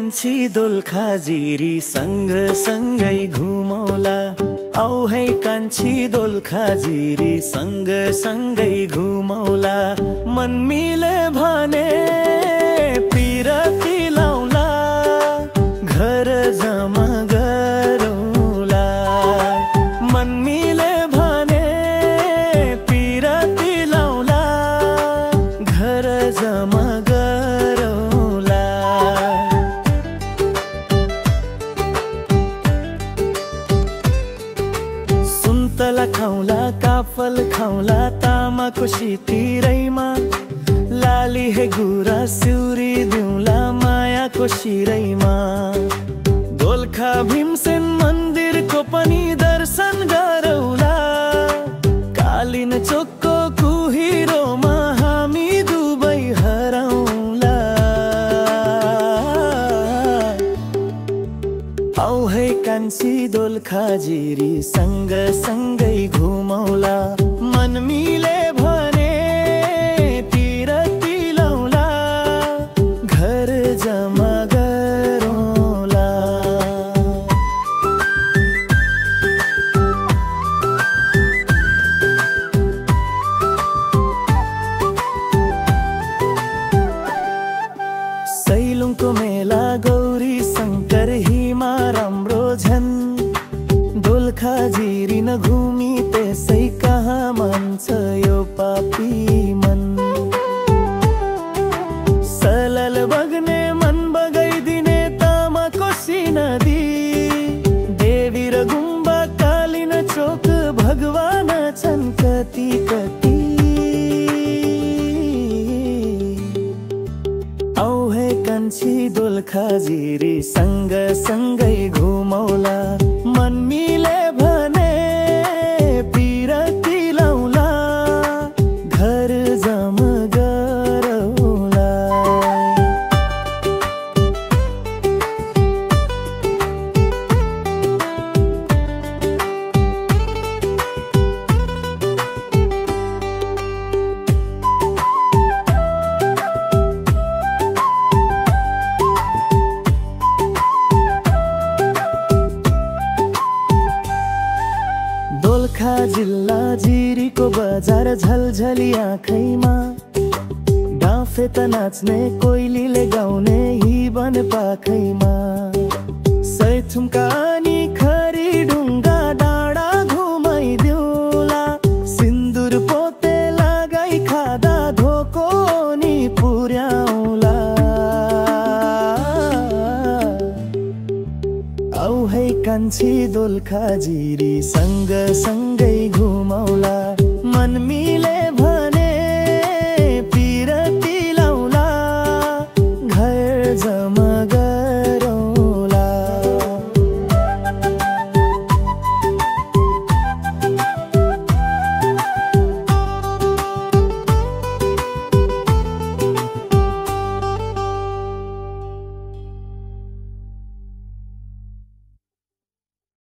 कान्छी दोलखा जिरी सँग सँगै घुमौला। आऊ है कान्छी दोलखा जिरी सँग सँगै घुमौला। मन मिले भने पिरती लाउला, घर जमा गरौला। मन मिले भने पिरती लाउला, घर जमा गरौला। सुन्तला खाउला, काफल खाउला, तामाको सितिरैमा। लाली हे गुरा सिउरी दिउँला, मायाको शिरैमा। दोलखा भीमसेन मन्दिरको पनि दर्शन गरौला। कालिन चोकको कुहिरोमा हामी दुबै हराउँला। आऊ है कान्छी दोलखा जिरी सँग सँगै घुमौला। मन मिले भने पिरती लाउला, घर जमा गरौला। सैलुङको मेला गौरी शङ्कर हिमा राम्रो झन्। दोलखा जिरी नघुमी त्यसै कहाँ मान्छ यो पापी मन। सलल बग्ने मन बगाइदिने तामाको नदी। देवी र गुम्बा कालिन चोक भगवान छन् कति कति। आऊ है कान्छी दोलखा जिरी सँग सँगै घुमौला। मन मिले भने पिरती लाउला, घर जमा गरौला। दोलखा जिल्ला जिरीको बजार झलझली आँखैमा। डाँफे त नाच्ने कोइलीले गाउने हिबन पाखैमा। सैथुमका अनि खरी ढुङ्गा डाँडा घुमाइदिउला। सिन्दुर पोते लगाई खाँदा धोको नि पुर्याउला। आऊ है कान्छी दोलखा जिरी सँग सँगै घुमौला। मन मिले